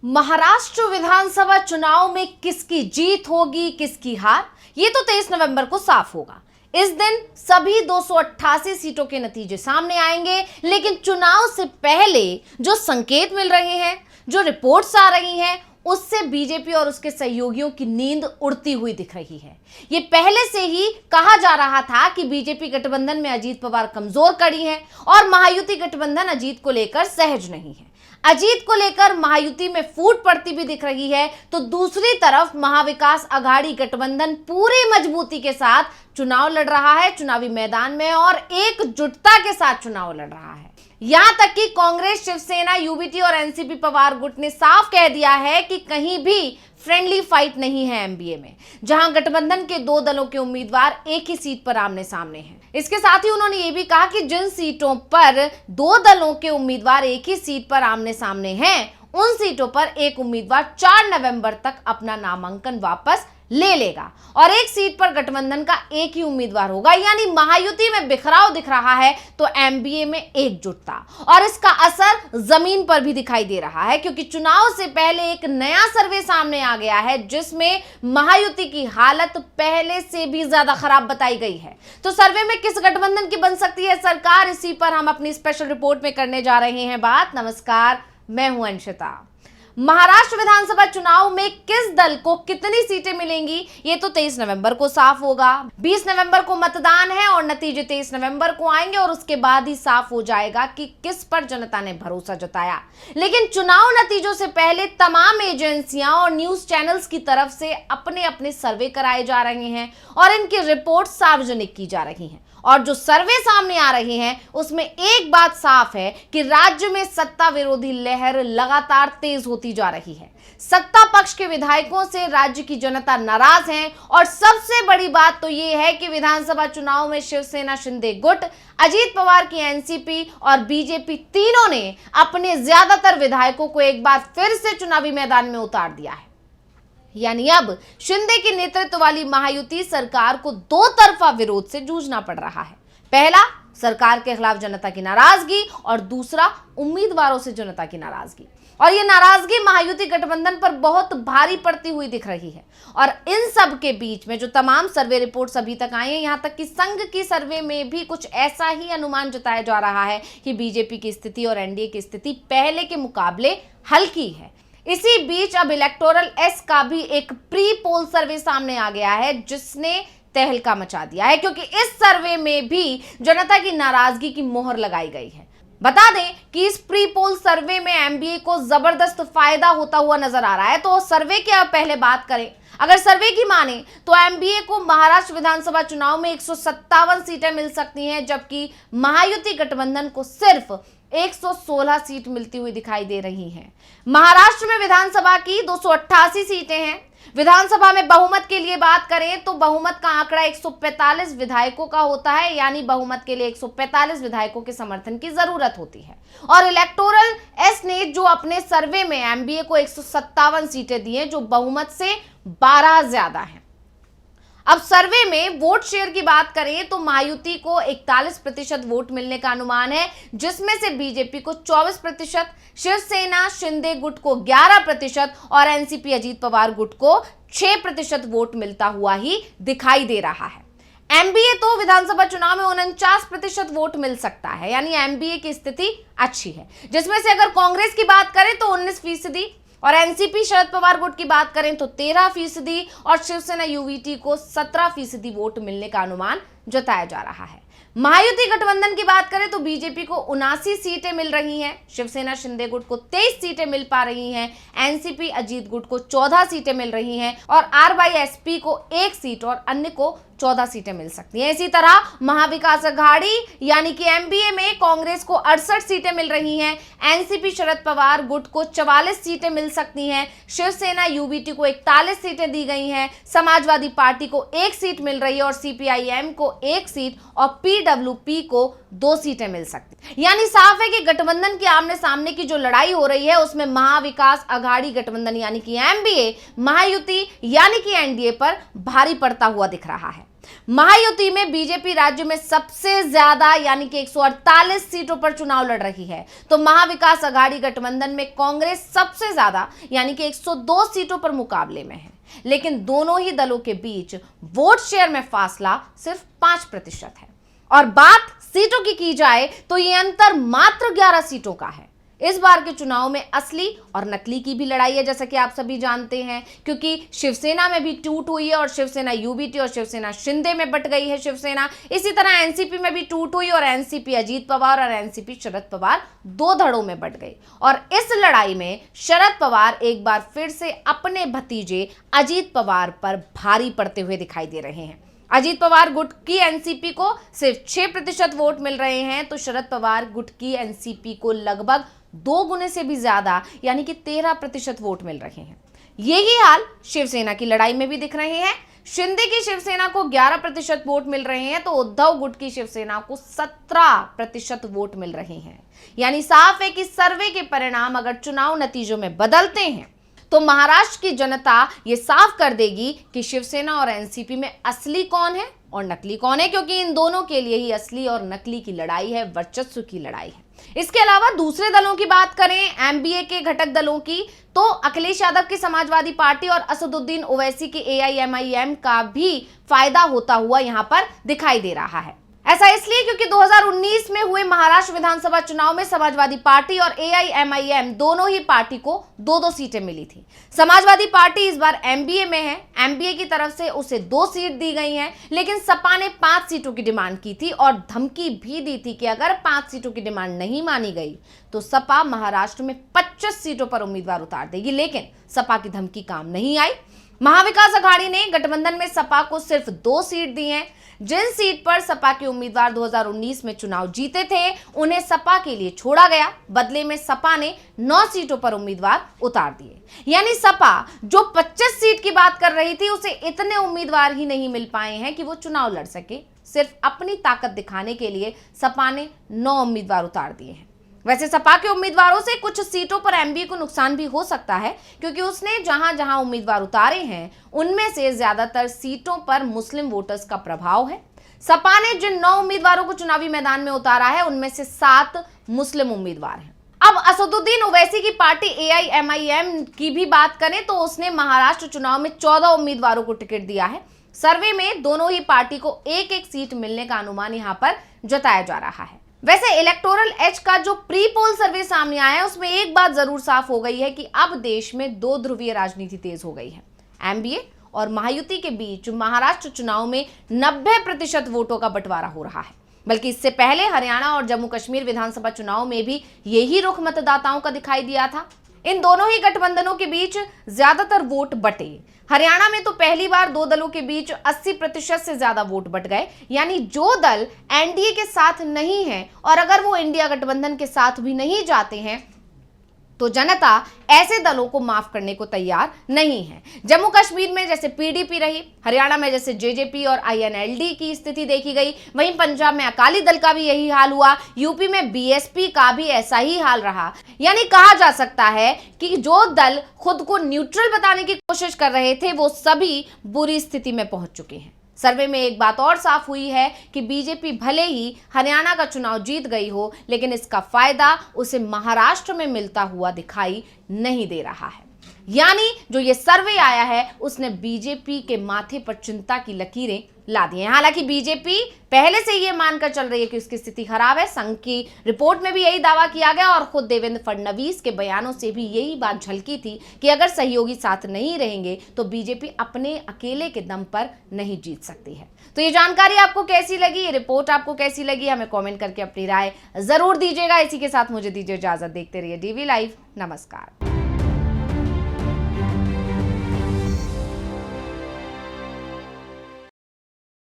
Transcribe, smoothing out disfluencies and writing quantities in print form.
महाराष्ट्र विधानसभा चुनाव में किसकी जीत होगी, किसकी हार, ये तो 23 नवंबर को साफ होगा। इस दिन सभी 288 सीटों के नतीजे सामने आएंगे, लेकिन चुनाव से पहले जो संकेत मिल रहे हैं, जो रिपोर्ट्स आ रही हैं, उससे बीजेपी और उसके सहयोगियों की नींद उड़ती हुई दिख रही है। ये पहले से ही कहा जा रहा था कि बीजेपी गठबंधन में अजीत पवार कमजोर कड़ी है और महायुति गठबंधन अजीत को लेकर सहज नहीं है। अजीत को लेकर महायुति में फूट पड़ती भी दिख रही है, तो दूसरी तरफ महाविकास आघाड़ी गठबंधन पूरी मजबूती के साथ चुनाव लड़ रहा है, चुनावी मैदान में, और एकजुटता के साथ चुनाव लड़ रहा है। यहां तक कि कांग्रेस, शिवसेना, यूबीटी और एनसीपी पवार गुट ने साफ कह दिया है कि कहीं भी फ्रेंडली फाइट नहीं है एमबीए में, जहां गठबंधन के दो दलों के उम्मीदवार एक ही सीट पर आमने सामने हैं। इसके साथ ही उन्होंने ये भी कहा कि जिन सीटों पर दो दलों के उम्मीदवार एक ही सीट पर आमने सामने हैं, उन सीटों पर एक उम्मीदवार 4 नवंबर तक अपना नामांकन वापस ले लेगा और एक सीट पर गठबंधन का एक ही उम्मीदवार होगा। यानी महायुति में बिखराव दिख रहा है तो एमबीए में एकजुटता, और इसका असर जमीन पर भी दिखाई दे रहा है, क्योंकि चुनाव से पहले एक नया सर्वे सामने आ गया है जिसमें महायुति की हालत पहले से भी ज्यादा खराब बताई गई है। तो सर्वे में किस गठबंधन की बन सकती है सरकार, इसी पर हम अपनी स्पेशल रिपोर्ट में करने जा रहे हैं बात। नमस्कार, मैं हूं अंशिता। महाराष्ट्र विधानसभा चुनाव में किस दल को कितनी सीटें मिलेंगी, ये तो 23 नवंबर को साफ होगा। 20 नवंबर को मतदान है और नतीजे 23 नवंबर को आएंगे और उसके बाद ही साफ हो जाएगा कि किस पर जनता ने भरोसा जताया। लेकिन चुनाव नतीजों से पहले तमाम एजेंसियां और न्यूज चैनल्स की तरफ से अपने अपने सर्वे कराए जा रहे हैं और इनकी रिपोर्ट सार्वजनिक की जा रही है। और जो सर्वे सामने आ रहे हैं उसमें एक बात साफ है कि राज्य में सत्ता विरोधी लहर लगातार तेज होती जा रही है। सत्ता पक्ष के विधायकों से राज्य की जनता नाराज है, और सबसे बड़ी बात तो यह है कि विधानसभा चुनाव में शिवसेना शिंदे गुट, अजीत पवार की एनसीपी और बीजेपी तीनों ने अपने ज्यादातर विधायकों को एक बार फिर से चुनावी मैदान में उतार दिया है। यानी अब शिंदे के नेतृत्व वाली महायुति सरकार को दो तरफा विरोध से जूझना पड़ रहा है। पहला, सरकार के खिलाफ जनता की नाराजगी, और दूसरा, उम्मीदवारों से जनता की नाराजगी। और ये नाराजगी महायुति गठबंधन पर बहुत भारी पड़ती हुई दिख रही है। और इन सब के बीच में जो तमाम सर्वे रिपोर्ट्स अभी तक आई हैं, यहां तक कि संघ की सर्वे में भी कुछ ऐसा ही अनुमान जताया जा रहा है कि बीजेपी की स्थिति और एनडीए की स्थिति पहले के मुकाबले हल्की है। इसी बीच अब इलेक्टोरल एस का भी एक प्री पोल सर्वे सामने आ गया है जिसने तहलका मचा दिया है, क्योंकि इस सर्वे में भी जनता की नाराजगी की मोहर लगाई गई है। बता दें कि इस प्री पोल सर्वे में एमबीए को जबरदस्त फायदा होता हुआ नजर आ रहा है। तो सर्वे की अब पहले बात करें, अगर सर्वे की माने तो एमबीए को महाराष्ट्र विधानसभा चुनाव में 157 सीटें मिल सकती हैं, जबकि महायुति गठबंधन को सिर्फ 116 सीट मिलती हुई दिखाई दे रही हैं। महाराष्ट्र में विधानसभा की 288 सीटें हैं। विधानसभा में बहुमत के लिए बात करें तो बहुमत का आंकड़ा 145 विधायकों का होता है, यानी बहुमत के लिए 145 विधायकों के समर्थन की जरूरत होती है। और इलेक्टोरल एस ने जो अपने सर्वे में एमबीए को 157 सीटें दी हैं, जो बहुमत से 12 ज्यादा है। अब सर्वे में वोट शेयर की बात करें तो महायुति को 41% वोट मिलने का अनुमान है, जिसमें से बीजेपी को 24%, शिवसेना शिंदे गुट को 11% और एनसीपी अजीत पवार गुट को 6% वोट मिलता हुआ ही दिखाई दे रहा है। एमबीए तो विधानसभा चुनाव में 49% वोट मिल सकता है, यानी एमबीए की स्थिति अच्छी है, जिसमें से अगर कांग्रेस की बात करें तो 19%, और एनसीपी शरद पवार गुट की बात करें तो 13% और शिवसेना यूवीटी को 17% वोट मिलने का अनुमान जताया जा रहा है। महायुति गठबंधन की बात करें तो बीजेपी को 79 सीटें मिल रही हैं, शिवसेना शिंदे गुट को 23 सीटें मिल पा रही हैं, एनसीपी अजीत गुट को 14 सीटें मिल रही हैं, और आरवाईएसपी को 1 सीट और अन्य को 14 सीटें मिल सकती हैं। इसी तरह महाविकास आघाड़ी यानी कि एमबीए में कांग्रेस को 68 सीटें मिल रही हैं, एनसीपी शरद पवार गुट को 44 सीटें मिल सकती हैं, शिवसेना यूबीटी को 41 सीटें दी गई हैं, समाजवादी पार्टी को 1 सीट मिल रही है और सीपीआईएम को 1 सीट और पीडब्ल्यूपी को 2 सीटें मिल सकती। यानी साफ है कि गठबंधन के आमने सामने की जो लड़ाई हो रही है उसमें महाविकास आघाड़ी गठबंधन यानी कि एमबीए महायुति यानी कि एनडीए पर भारी पड़ता हुआ दिख रहा है। महायुति में बीजेपी राज्य में सबसे ज्यादा यानी कि 148 सीटों पर चुनाव लड़ रही है, तो महाविकास अघाड़ी गठबंधन में कांग्रेस सबसे ज्यादा यानी कि 102 सीटों पर मुकाबले में है। लेकिन दोनों ही दलों के बीच वोट शेयर में फासला सिर्फ 5% है। और बात सीटों की जाए तो यह अंतर मात्र 11 सीटों का है। इस बार के चुनाव में असली और नकली की भी लड़ाई है, जैसा कि आप सभी जानते हैं, क्योंकि शिवसेना में भी टूट हुई है और शिवसेना यूबीटी और शिवसेना शिंदे में बट गई है शिवसेना। इसी तरह एनसीपी में भी टूट हुई और एनसीपी अजीत पवार और एनसीपी शरद पवार 2 धड़ों में बट गई। और इस लड़ाई में शरद पवार एक बार फिर से अपने भतीजे अजीत पवार पर भारी पड़ते हुए दिखाई दे रहे हैं। अजीत पवार गुट की एनसीपी को सिर्फ 6% वोट मिल रहे हैं, तो शरद पवार गुट की एनसीपी को लगभग 2 गुने से भी ज्यादा यानी कि 13% वोट मिल रहे हैं। यही हाल शिवसेना की लड़ाई में भी दिख रहे हैं। शिंदे की शिवसेना को 11% वोट मिल रहे हैं, तो उद्धव गुट की शिवसेना को 17% वोट मिल रहे हैं। यानी साफ है कि सर्वे के परिणाम अगर चुनाव नतीजों में बदलते हैं तो महाराष्ट्र की जनता ये साफ कर देगी कि शिवसेना और एनसीपी में असली कौन है और नकली कौन है, क्योंकि इन दोनों के लिए ही असली और नकली की लड़ाई है, वर्चस्व की लड़ाई है। इसके अलावा दूसरे दलों की बात करें, एमबीए के घटक दलों की, तो अखिलेश यादव की समाजवादी पार्टी और असदुद्दीन ओवैसी के एआईएमआईएम का भी फायदा होता हुआ यहां पर दिखाई दे रहा है। ऐसा इसलिए क्योंकि 2019 में हुए महाराष्ट्र विधानसभा चुनाव में समाजवादी पार्टी और एआईएमआईएम दोनों ही पार्टी को 2-2 सीटें मिली थी। समाजवादी पार्टी इस बार एमबीए में है, एमबीए की तरफ से उसे 2 सीट दी गई हैं, लेकिन सपा ने 5 सीटों की डिमांड की थी और धमकी भी दी थी कि अगर 5 सीटों की डिमांड नहीं मानी गई तो सपा महाराष्ट्र में 25 सीटों पर उम्मीदवार उतार देगी। लेकिन सपा की धमकी काम नहीं आई। महाविकास अघाड़ी ने गठबंधन में सपा को सिर्फ 2 सीट दी हैं। जिन सीट पर सपा के उम्मीदवार 2019 में चुनाव जीते थे उन्हें सपा के लिए छोड़ा गया, बदले में सपा ने 9 सीटों पर उम्मीदवार उतार दिए। यानी सपा जो 25 सीट की बात कर रही थी उसे इतने उम्मीदवार ही नहीं मिल पाए हैं कि वो चुनाव लड़ सके। सिर्फ अपनी ताकत दिखाने के लिए सपा ने 9 उम्मीदवार उतार दिए हैं। वैसे सपा के उम्मीदवारों से कुछ सीटों पर एमबीए को नुकसान भी हो सकता है, क्योंकि उसने जहां जहां उम्मीदवार उतारे हैं उनमें से ज्यादातर सीटों पर मुस्लिम वोटर्स का प्रभाव है। सपा ने जिन 9 उम्मीदवारों को चुनावी मैदान में उतारा है उनमें से 7 मुस्लिम उम्मीदवार हैं। अब असदुद्दीन ओवैसी की पार्टी एआईएमआईएम की भी बात करें तो उसने महाराष्ट्र चुनाव में 14 उम्मीदवारों को टिकट दिया है। सर्वे में दोनों ही पार्टी को 1-1 सीट मिलने का अनुमान यहां पर जताया जा रहा है। वैसे इलेक्टोरल एज का जो प्री पोल सर्वे सामने आया है उसमें एक बात जरूर साफ हो गई है कि अब देश में 2 ध्रुवीय राजनीति तेज हो गई है। एमबीए और महायुति के बीच महाराष्ट्र चुनाव में 90% वोटों का बंटवारा हो रहा है, बल्कि इससे पहले हरियाणा और जम्मू कश्मीर विधानसभा चुनाव में भी यही रुख मतदाताओं का दिखाई दिया था। इन दोनों ही गठबंधनों के बीच ज्यादातर वोट बटे। हरियाणा में तो पहली बार 2 दलों के बीच 80% से ज्यादा वोट बट गए, यानी जो दल एनडीए के साथ नहीं है और अगर वो इंडिया गठबंधन के साथ भी नहीं जाते हैं तो जनता ऐसे दलों को माफ करने को तैयार नहीं है। जम्मू कश्मीर में जैसे पीडीपी रही, हरियाणा में जैसे जेजेपी और आईएनएलडी की स्थिति देखी गई, वहीं पंजाब में अकाली दल का भी यही हाल हुआ, यूपी में बीएसपी का भी ऐसा ही हाल रहा। यानी कहा जा सकता है कि जो दल खुद को न्यूट्रल बताने की कोशिश कर रहे थे वो सभी बुरी स्थिति में पहुंच चुके हैं। सर्वे में एक बात और साफ हुई है कि बीजेपी भले ही हरियाणा का चुनाव जीत गई हो, लेकिन इसका फायदा उसे महाराष्ट्र में मिलता हुआ दिखाई नहीं दे रहा है। यानी जो ये सर्वे आया है उसने बीजेपी के माथे पर चिंता की लकीरें ला दी हैं। हालांकि बीजेपी पहले से ये मानकर चल रही है कि उसकी स्थिति खराब है। संघ की रिपोर्ट में भी यही दावा किया गया और खुद देवेंद्र फडणवीस के बयानों से भी यही बात झलकी थी कि अगर सहयोगी साथ नहीं रहेंगे तो बीजेपी अपने अकेले के दम पर नहीं जीत सकती है। तो ये जानकारी आपको कैसी लगी, ये रिपोर्ट आपको कैसी लगी, हमें कॉमेंट करके अपनी राय जरूर दीजिएगा। इसी के साथ मुझे दीजिए इजाजत। देखते रहिए डीवी लाइव। नमस्कार।